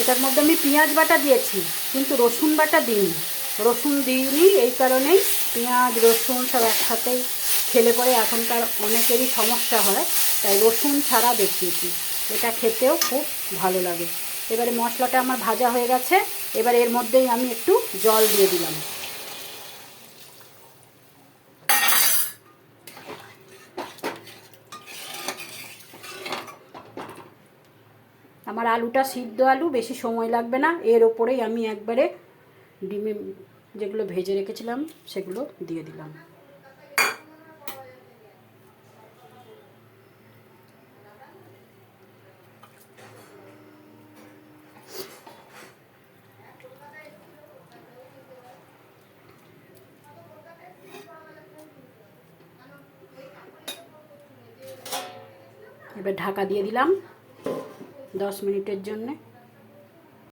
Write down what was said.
এটার মধ্যে আমি পেঁয়াজ বাটা দিয়েছি, কিন্তু রসুন বাটা দিইনি। রসুন দিইনি এই কারণেই, পেঁয়াজ রসুন সব একসাথেই খেলে পরে এখনকার অনেকেরই সমস্যা হয়, তাই রসুন ছাড়া দেখিয়েছি। এটা খেতেও খুব ভালো লাগে। এবারে মশলাটা আমার ভাজা হয়ে গেছে, এবার এর মধ্যেই আমি একটু জল দিয়ে দিলাম। আমার আলুটা সিদ্ধ আলু, বেশি সময় লাগবে না। এর ওপরেই আমি একবারে ডিমে যেগুলো ভেজে রেখেছিলাম সেগুলো দিয়ে দিলাম। এবার ঢাকা দিয়ে দিলাম 10 মিনিটের জন্যে।